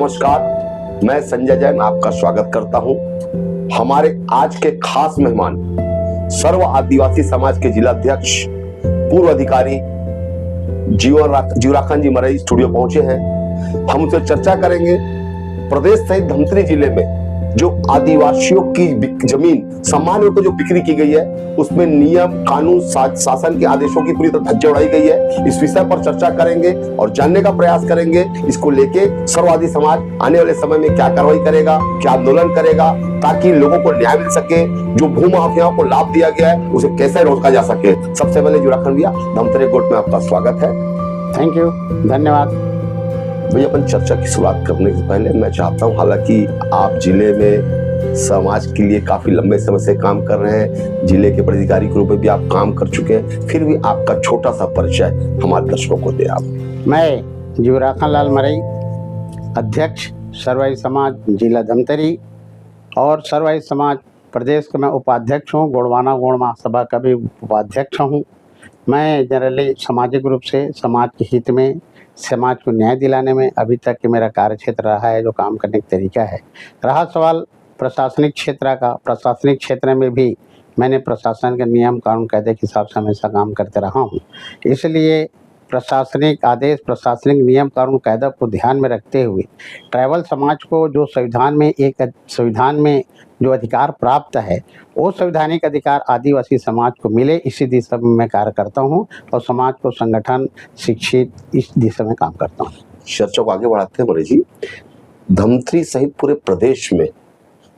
नमस्कार, मैं संजय जैन आपका स्वागत करता हूं। हमारे आज के खास मेहमान सर्व आदिवासी समाज के जिलाध्यक्ष पूर्व अधिकारी जीवराखन जी मरई स्टूडियो पहुंचे हैं। हम उनसे चर्चा करेंगे प्रदेश सहित धमतरी जिले में जो आदिवासियों की जमीन सामान्य को जो बिक्री की गई है उसमें नियम कानून शासन के आदेशों की पूरी तरह धज्जियां उड़ाई गई है। इस विषय पर चर्चा करेंगे और जानने का प्रयास करेंगे इसको लेके सर्ववादी समाज आने वाले समय में क्या कार्रवाई करेगा, क्या आंदोलन करेगा, ताकि लोगों को न्याय मिल सके। जो भूमाफियाओं को लाभ दिया गया है उसे कैसे रोका जा सके। सबसे पहले जीवराखन भैया, धमतरी कोर्ट में आपका स्वागत है। थैंक यू, धन्यवाद भैया। अपन चर्चा की शुरुआत करने से पहले मैं चाहता हूं, हालांकि आप जिले में समाज के लिए काफी लंबे समय से काम कर रहे हैं, जिले के पदाधिकारी के रूप में भी आप काम कर चुके हैं, फिर भी आपका छोटा सा परिचय हमारे दर्शकों को दे आप। मैं जीवराखन लाल मरई, अध्यक्ष सर्ववादी समाज जिला धमतरी और सर्ववादी समाज प्रदेश का मैं उपाध्यक्ष हूँ। गोंडवाना गौड़ महासभा का भी उपाध्यक्ष हूँ। मैं जनरली सामाजिक रूप से समाज के हित में, समाज को न्याय दिलाने में अभी तक के मेरा कार्य क्षेत्र रहा है, जो काम करने का तरीका है। रहा सवाल प्रशासनिक क्षेत्र का, प्रशासनिक क्षेत्र में भी मैंने प्रशासन के नियम कानून कायदे के हिसाब से हमेशा काम करते रहा हूँ। इसलिए प्रशासनिक आदेश, प्रशासनिक नियम कानून कायदा को ध्यान में रखते हुए ट्राइबल समाज को जो संविधान में जो अधिकार प्राप्त है वो संवैधानिक अधिकार आदिवासी समाज को मिले, इसी दिशा में मैं कार्य करता हूँ और समाज को संगठन, शिक्षित, इस दिशा में काम करता हूँ। चर्चा को आगे बढ़ाते हैं मरई जी। धमतरी सहित पूरे प्रदेश में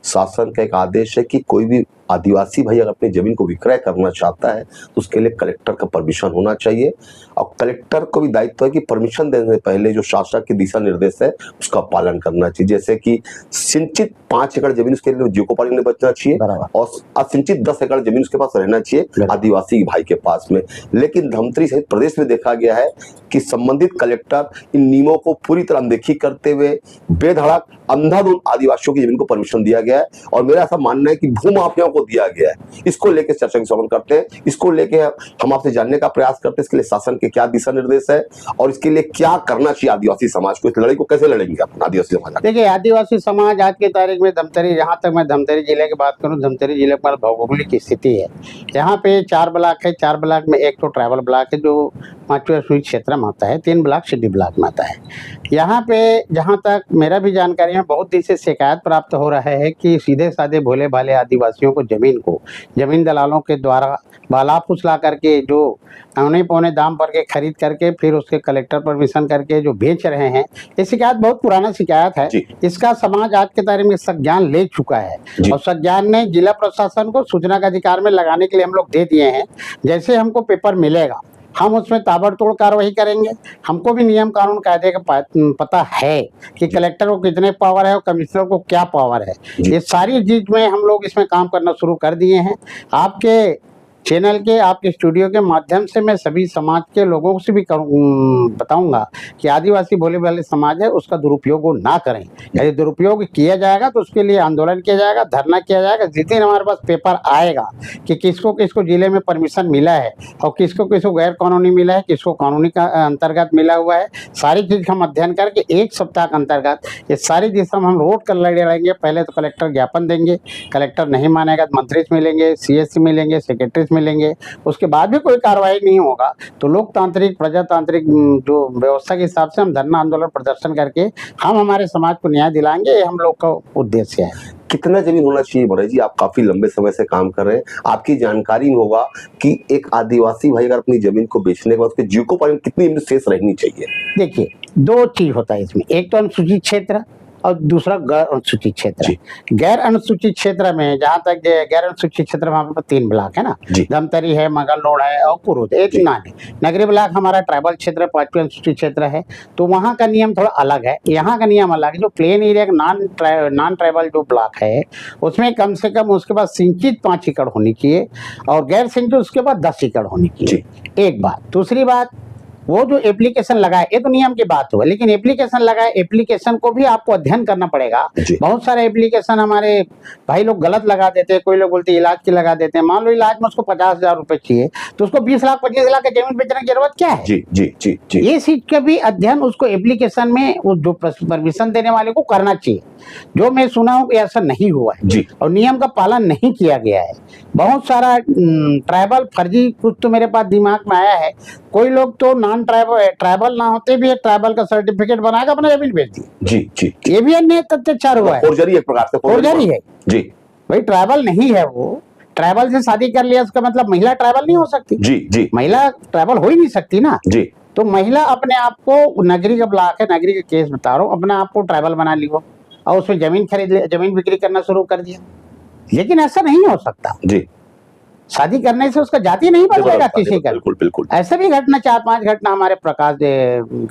शासन का एक आदेश है कि कोई भी आदिवासी भाई अगर अपनी जमीन को विक्रय करना चाहता है तो उसके लिए कलेक्टर का परमिशन होना चाहिए और कलेक्टर को भी दायित्व है कि परमिशन देने से पहले जो शासक के दिशा निर्देश है उसका पालन करना चाहिए। जैसे कि सिंचित 5 एकड़ जमीन उसके लिए जीविकोपार्जन में बचना चाहिए और असिंचित 10 एकड़ जमीन उसके पास रहना चाहिए आदिवासी भाई के पास में। लेकिन धमतरी सहित प्रदेश में देखा गया है कि संबंधित कलेक्टर इन नियमों को पूरी तरह अनदेखी करते हुए बेधड़क अंधाधुंध आदिवासियों की जमीन को परमिशन दिया गया है और मेरा ऐसा मानना है कि भूमाफियाओं को दिया गया है। इसको लेकर चर्चा की शुरुआत करते हैं, इसको लेकर हम आपसे जानने का प्रयास करते हैं इसके लिए शासन के क्या दिशा निर्देश है और इसके लिए क्या करना चाहिए आदिवासी समाज को। इस लड़ाई को कैसे लड़ेंगे आप आदिवासी समाज? देखिए, आदिवासी समाज आज की तारीख में धमतरी, जहाँ तक मैं धमतरी जिले की बात करूँ, धमतरी जिले पर भौगोलिक स्थिति है। यहाँ पे 4 ब्लॉक है। 4 ब्लॉक में एक तो ट्राइबल ब्लॉक है जो 5वें सूची क्षेत्र में आता है, 3 ब्लॉक सिटी ब्लॉक में आता है। यहाँ पे जहाँ तक मेरा भी जानकारी है, बहुत दिन से शिकायत प्राप्त हो रहा है कि सीधे साधे भोले भाले आदिवासियों को जमीन दलालों के द्वारा बाला फुसला करके जो औने पौने दाम पर के खरीद करके फिर उसके कलेक्टर परमिशन करके जो बेच रहे हैं, ये शिकायत बहुत पुराना शिकायत है। इसका समाज आज के तारीख में संज्ञान ले चुका है और संज्ञान ने जिला प्रशासन को सूचना का अधिकार में लगाने के लिए हम लोग दे दिए हैं। जैसे हमको पेपर मिलेगा हम उसमें ताबड़तोड़ कार्रवाई करेंगे। हमको भी नियम कानून कायदे का पता है कि कलेक्टर को कितने पावर है और कमिश्नर को क्या पावर है। ये सारी चीज में हम लोग इसमें काम करना शुरू कर दिए हैं। आपके चैनल के, आपके स्टूडियो के माध्यम से मैं सभी समाज के लोगों से भी बताऊंगा कि आदिवासी भोले भाले समाज है उसका दुरुपयोग वो ना करें। यदि दुरुपयोग किया जाएगा तो उसके लिए आंदोलन किया जाएगा, धरना किया जाएगा। जिस दिन हमारे पास पेपर आएगा कि किसको किसको जिले में परमिशन मिला है और किसको किसको गैर कानूनी मिला है, किसको कानूनी का अंतर्गत मिला हुआ है, सारी चीज का हम अध्ययन करके 1 सप्ताह के अंतर्गत ये सारी दिशा में हम रोड कर लड़ेंगे। पहले तो कलेक्टर ज्ञापन देंगे, कलेक्टर नहीं मानेगा तो मंत्री से मिलेंगे, CS से मिलेंगे, सेक्रेटरी मिलेंगे। उसके बाद भी कोई कार्रवाई नहीं होगा तो लोकतांत्रिक प्रजातांत्रिक जो व्यवस्था के हिसाब से हम धरना आंदोलन प्रदर्शन करके हम हमारे समाज को न्याय दिलाएंगे। ये हम लोग का उद्देश्य है। कितना जमीन होना चाहिए मरई जी? आप काफी लंबे समय से काम कर रहे हैं, आपकी जानकारी में होगा कि एक आदिवासी भाई अगर अपनी जमीन को बेचने के बाद उसके जीविकोपार्जन कितनी जमीन शेष रहनी चाहिए? देखिए, 2 चीज होता है इसमें, एक तो अनुसूचित क्षेत्र और दूसरा गैर अनुसूचित क्षेत्र। गैर अनुसूचित क्षेत्र में जहाँ तक गैर अनुसूचित क्षेत्र में हमारे पास 3 ब्लॉक है ना, धमतरी है, मंगलडोड़ है और कुरुद, एक नगरी ब्लॉक हमारा ट्राइबल क्षेत्र 5वें अनुसूचित क्षेत्र है। तो वहाँ का नियम थोड़ा अलग है, यहाँ का नियम अलग है। जो प्लेन एरिया नॉन ट्राइबल जो ब्लॉक है उसमें कम से कम उसके पास सिंचित 5 एकड़ होनी चाहिए और गैर सिंचित उसके बाद 10 एकड़ होनी चाहिए। एक बात। दूसरी बात, वो जो एप्लीकेशन लगाए, ये तो नियम की बात हुआ, लेकिन एप्लीकेशन लगाए, एप्लीकेशन को भी आपको अध्ययन करना पड़ेगा। जी। बहुत सारे एप्लीकेशन हमारे भाई लोग गलत लगा देते हैं, कोई लोग बोलते हैं इलाज की लगा देते हैं। मान लो इलाज में उसको 50,000 रुपए चाहिए, तो उसको 20 लाख 25 लाख की जमीन बेचने की जरूरत क्या है? जी जी जी जी। ये चीज का भी अध्ययन उसको एप्लीकेशन में वो जो परमिशन देने वाले को करना चाहिए। जो मैं सुना हूँ कि ऐसा नहीं हुआ है जी। और नियम का पालन नहीं किया गया है। बहुत सारा ट्राइबल फर्जी कुछ तो मेरे पास दिमाग में आया है। कोई लोग तो नॉन ट्राइबल ना होते भी ट्राइबल का सर्टिफिकेट बनाकर अपना जमीन बेच दी। जी जी। ये भी अन्य अत्याचार हुआ है, फोर्जरी एक प्रकार से फोर्जरी है। जी। भाई ट्राइबल नहीं है, वो ट्राइबल से शादी कर लिया उसका मतलब महिला ट्राइबल नहीं हो सकती। जी जी। महिला ट्राइबल हो ही नहीं सकती ना। जी। तो महिला अपने आप को, नगरी का ब्लॉक है, नगरी का केस बता रहा हूँ, अपने आप को ट्राइबल बना लिया और उसमें जमीन खरीद ले, जमीन बिक्री करना शुरू कर दिया। लेकिन ऐसा नहीं हो सकता। जी। शादी करने से उसका जाति नहीं बदलेगा किसी का। बिल्कुल बिल्कुल। ऐसे भी घटना 4-5 घटना हमारे प्रकाश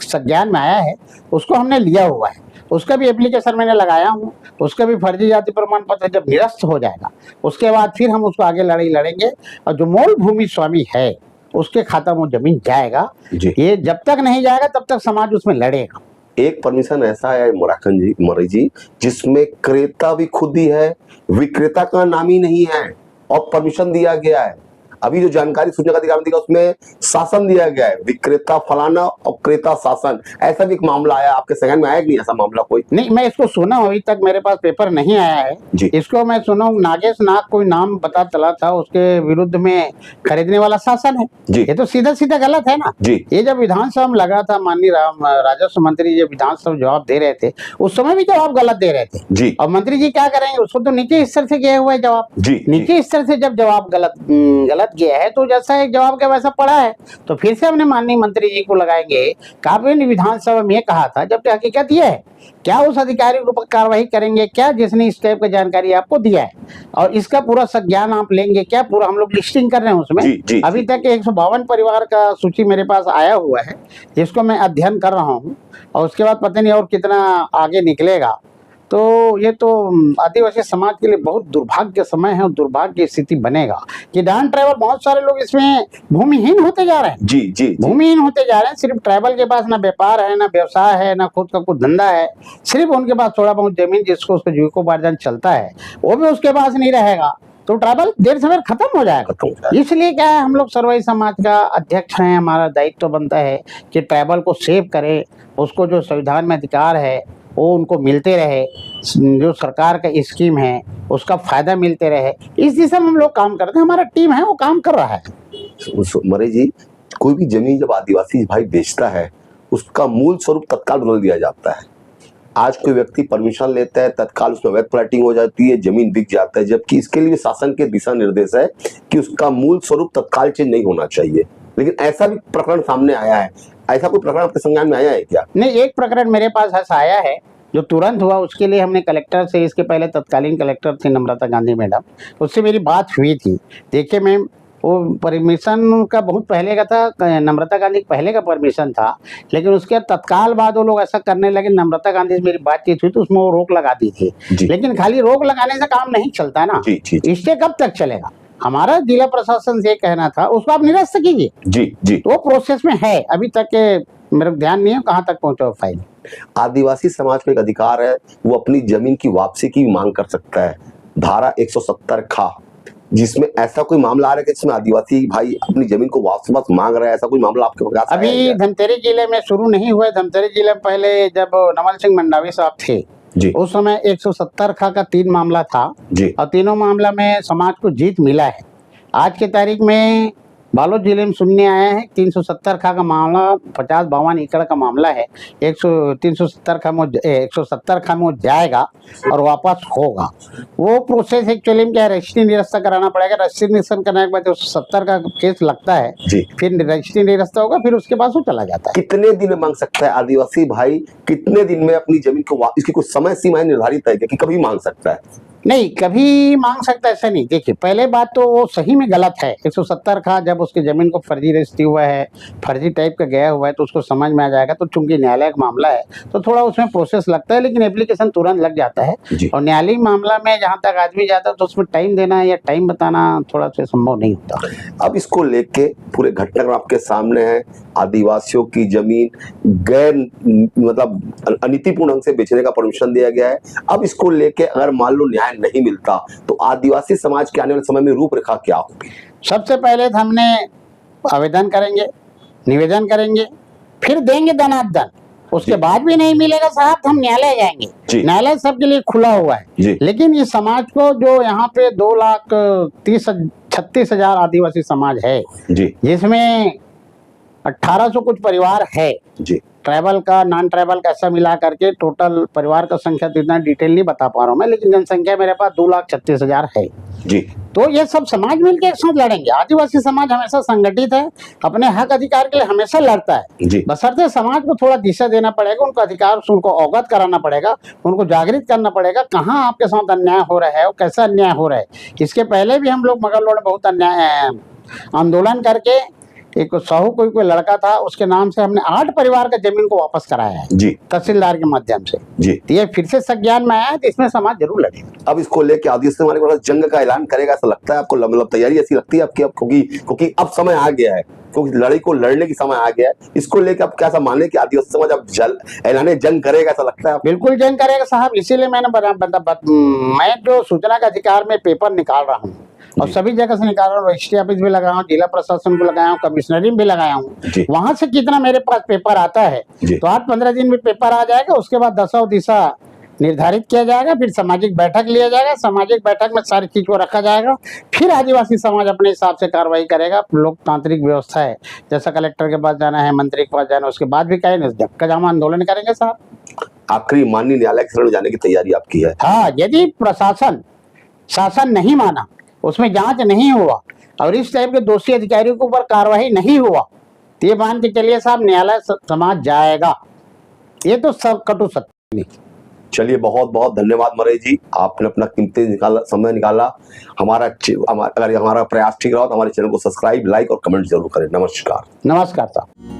संज्ञान में आया है, उसको हमने लिया हुआ है। उसका भी एप्लीकेशन मैंने लगाया हूँ। उसका भी फर्जी जाति प्रमाण पत्र जब निरस्त हो जाएगा उसके बाद फिर हम उसको आगे लड़ाई लड़ेंगे और जो मूल भूमि स्वामी है उसके खाता में जमीन जाएगा। ये जब तक नहीं जाएगा तब तक समाज उसमें लड़ेगा। एक परमिशन ऐसा है मौर्य जी जिसमें क्रेता भी खुद ही है, विक्रेता का नाम ही नहीं है और परमिशन दिया गया है। अभी जो जानकारी सूचना का अधिकार दिया उसमें शासन दिया गया है, विक्रेता फलाना और क्रेता शासन। ऐसा भी एक मामला आया, आपके संज्ञान में आया कि नहीं ऐसा मामला कोई? नहीं, मैं इसको सुना हूं, अभी तक मेरे पास पेपर नहीं आया है जी। इसको मैं सुना हूं, नागेश नाग कोई नाम पता चला था, उसके विरुद्ध में खरीदने वाला शासन है जी। ये तो सीधा सीधा गलत है ना जी। ये जब विधानसभा में लगा था, माननीय राजस्व मंत्री जब विधानसभा जवाब दे रहे थे उस समय भी जवाब गलत दे रहे थे जी। और मंत्री जी क्या करेंगे, उसको तो नीचे स्तर से गया हुआ है जवाब जी। नीचे स्तर से जब जवाब गलत गया है तो जैसा एक जवाब का वैसा पड़ा है, तो फिर से हमने माननीय मंत्री जी को लगाएंगे। काबिनेट विधानसभा में कहा था, जब तक हकीकत ये है क्या उस अधिकारी के ऊपर कार्रवाई करेंगे क्या जिसने इस टाइप की जानकारी आपको दिया है और इसका पूरा संज्ञान आप लेंगे क्या? पूरा हम लोग लिस्टिंग कर रहे हैं उसमें जी, अभी तक 152 परिवार का सूची मेरे पास आया हुआ है जिसको मैं अध्ययन कर रहा हूँ और उसके बाद पता नहीं और कितना आगे निकलेगा। तो ये तो आदिवासी समाज के लिए बहुत दुर्भाग्य समय है और दुर्भाग्य की स्थिति बनेगा कि नॉन ट्राइबल बहुत सारे लोग इसमें भूमिहीन होते जा रहे हैं जी जी, जी। भूमिहीन होते जा रहे हैं। सिर्फ ट्राइबल के पास ना व्यापार है, ना व्यवसाय है, ना खुद का कुछ धंधा है, सिर्फ उनके पास थोड़ा बहुत जमीन जिसको उसका जीविकोपार्जन चलता है वो भी उसके पास नहीं रहेगा तो ट्राइबल देर सवेर खत्म हो जाएगा। इसलिए क्या है, हम लोग सर्वई समाज का अध्यक्ष हैं, हमारा दायित्व बनता है कि ट्राइबल को सेव करें, उसको जो संविधान में अधिकार है वो उनको मिलते रहे, जो सरकार का स्कीम है उसका फायदा मिलते रहे, इस दिशा में हम लोग काम करते हैं। हमारा टीम है वो काम कर रहा है। मरे जी, कोई भी जमीन जब आदिवासी भाई बेचता है उसका मूल स्वरूप तत्काल बदल दिया जाता है। आज कोई व्यक्ति परमिशन लेता है, तत्काल उसमें अवैध प्लाटिंग हो जाती है, जमीन बिक जाता है, जबकि इसके लिए शासन के दिशा निर्देश है कि उसका मूल स्वरूप तत्काल चेंज नहीं होना चाहिए। लेकिन ऐसा भी प्रकरण सामने आया है, ऐसा कोई प्रकरण आपके संज्ञान में आया है क्या? नहीं, एक प्रकरण मेरे पास ऐसा आया है जो तुरंत हुआ। उसके लिए हमने कलेक्टर से, इसके पहले तत्कालीन कलेक्टर थी नम्रता गांधी मैडम, उससे मेरी बात हुई थी। देखिए मैम, वो परमिशन का बहुत पहले का था, नम्रता गांधी पहले का परमिशन था, लेकिन उसके तत्काल बाद वो लोग ऐसा करने लगे। नम्रता गांधी से मेरी बातचीत हुई तो उसमें वो रोक लगा दी थी, लेकिन खाली रोक लगाने से काम नहीं चलता ना, इससे कब तक चलेगा? हमारा जिला प्रशासन से कहना था उसको आप निरस्त कीजिए जी जी। तो वो प्रोसेस में है, अभी तक मेरे ध्यान नहीं है कहाँ तक पहुंचा फाइल। आदिवासी समाज का एक अधिकार है, वो अपनी जमीन की वापसी की मांग कर सकता है। धारा 170 खा, जिसमें ऐसा कोई मामला आ रहा है कि जिसमें आदिवासी भाई अपनी जमीन को वापस मांग रहा है, ऐसा कोई मामला आपके पास अभी धमतरी जिले में शुरू नहीं हुआ है। धमतरी जिले में पहले जब नवल सिंह मंडावी साहब थे जी, उस समय 170 खा का 3 मामला था जी, और तीनों मामला में समाज को जीत मिला है। आज के तारीख में बालोद जिले में सुनने आया है 370 खा का मामला 50-52 एकड़ का मामला है। 370 खा में 170 खा में जाएगा और वापस होगा। वो प्रोसेस एक्चुअली में क्या है, रजिस्ट्री निरस्त कराना पड़ेगा। रजिस्ट्री निरस्त करने के बाद 170 का केस लगता है जी, फिर रजिस्ट्री निरस्त होगा, फिर उसके बाद वो चला जाता है। कितने दिन में मांग सकता है आदिवासी भाई, कितने दिन में अपनी जमीन को, इसकी कुछ समय सीमा निर्धारित है कि कभी मांग सकता है? नहीं, कभी मांग सकता है ऐसा नहीं। देखिए, पहले बात तो वो सही में गलत है। 170 का जब उसकी जमीन को फर्जी रजिस्ट्री हुआ है, फर्जी टाइप का गया हुआ है, तो उसको समझ में आ जाएगा। तो चूंकि न्यायालय का मामला है तो थोड़ा उसमें प्रोसेस लगता है, लेकिन एप्लीकेशन तुरंत लग जाता है। जी। और न्यायालयी मामला में जहाँ तक आदमी जाता है तो उसमें टाइम देना या टाइम बताना थोड़ा सा संभव नहीं होता। अब इसको लेके पूरे घटनाक्रम आपके सामने है। आदिवासियों की जमीन गैर मतलब अनीतिपूर्ण ढंग से बेचने का परमिशन दिया गया है। अब इसको लेके अगर मान लो न्याय नहीं मिलता तो आदिवासी समाज के आने वाले समय में रूपरेखा क्या होगी? सबसे पहले तो हमने आवेदन करेंगे, निवेदन करेंगे, फिर देंगे दनादन। उसके बाद भी नहीं मिलेगा साहब तो हम न्यायालय जाएंगे। जी। न्यायालय सबके लिए खुला हुआ है। जी। लेकिन इस समाज को जो यहाँ पे 2,36,000 आदिवासी समाज है, जी। जिसमें 1800 कुछ परिवार है, जी। ट्राइबल का नॉन ट्राइबल का ऐसा मिला करके टोटल परिवार का संख्या तो इतना डिटेल नहीं बता पा रहा हूँ मैं, लेकिन जनसंख्या मेरे पास 2,36,000 है। जी। तो ये सब समाज मिलकर एक साथ लड़ेंगे। आदिवासी समाज हमेशा संगठित है, अपने हक अधिकार के लिए हमेशा लड़ता है। जी। बशर्ते समाज को थोड़ा दिशा देना पड़ेगा, उनको अधिकार से उनको अवगत कराना पड़ेगा, उनको जागृत करना पड़ेगा कहाँ आपके साथ अन्याय हो रहा है और कैसा अन्याय हो रहा है। इसके पहले भी हम लोग मगरलोड में बहुत अन्याय आंदोलन करके एक साहू कोई लड़का था, उसके नाम से हमने 8 परिवार का जमीन को वापस कराया है। जी। तहसीलदार के माध्यम से। जी। तो ये फिर से संज्ञान में आया है, तो इसमें समाज जरूर लड़ेगा। अब इसको लेके आदिवासी समाज को जंग का ऐलान करेगा ऐसा लगता है आपको? मतलब तैयारी ऐसी लगती है आपकी अब, क्योंकि अब समय आ गया है, क्योंकि लड़ाई को लड़ने की समय आ गया है। इसको लेकर अब क्या माने कि आदिवासी समाज अब ऐलान जंग करेगा ऐसा लगता है? बिल्कुल जंग करेगा साहब। इसीलिए मैंने मैं जो सूचना का अधिकार में पेपर निकाल रहा हूँ और सभी जगह से निकाल रहा हूँ, रजिस्ट्री ऑफिस भी लगाया हूँ, जिला प्रशासन को लगाया हूँ, कमिश्नरी भी लगाया हूँ। वहां से कितना मेरे पास पेपर आता है तो 8-15 दिन में पेपर आ जाएगा। उसके बाद दशा दिशा निर्धारित किया जाएगा, फिर सामाजिक बैठक लिया जाएगा, सामाजिक बैठक में सारी चीज को रखा जाएगा, फिर आदिवासी समाज अपने हिसाब से कार्रवाई करेगा। लोकतांत्रिक व्यवस्था है, जैसा कलेक्टर के पास जाना है, मंत्री के पास जाना है, उसके बाद भी कहेंगे जब का आंदोलन करेंगे साहब। आखिरी माननीय न्यायालय के शरण में जाने की तैयारी आपकी है? हाँ, यदि प्रशासन शासन नहीं माना, उसमें जांच नहीं हुआ और इस टाइप के दोषी अधिकारियों के ऊपर कार्रवाई नहीं हुआ तो ये मान के चलिए साहब न्यायालय समाज जाएगा। ये तो सब कटु सत्य नहीं। चलिए, बहुत बहुत धन्यवाद मरे जी, आपने अपना कीमती समय निकाला। अगर हमारा प्रयास ठीक रहा तो हमारे चैनल को सब्सक्राइब, लाइक और कमेंट जरूर करें। नमस्कार। नमस्कार साहब।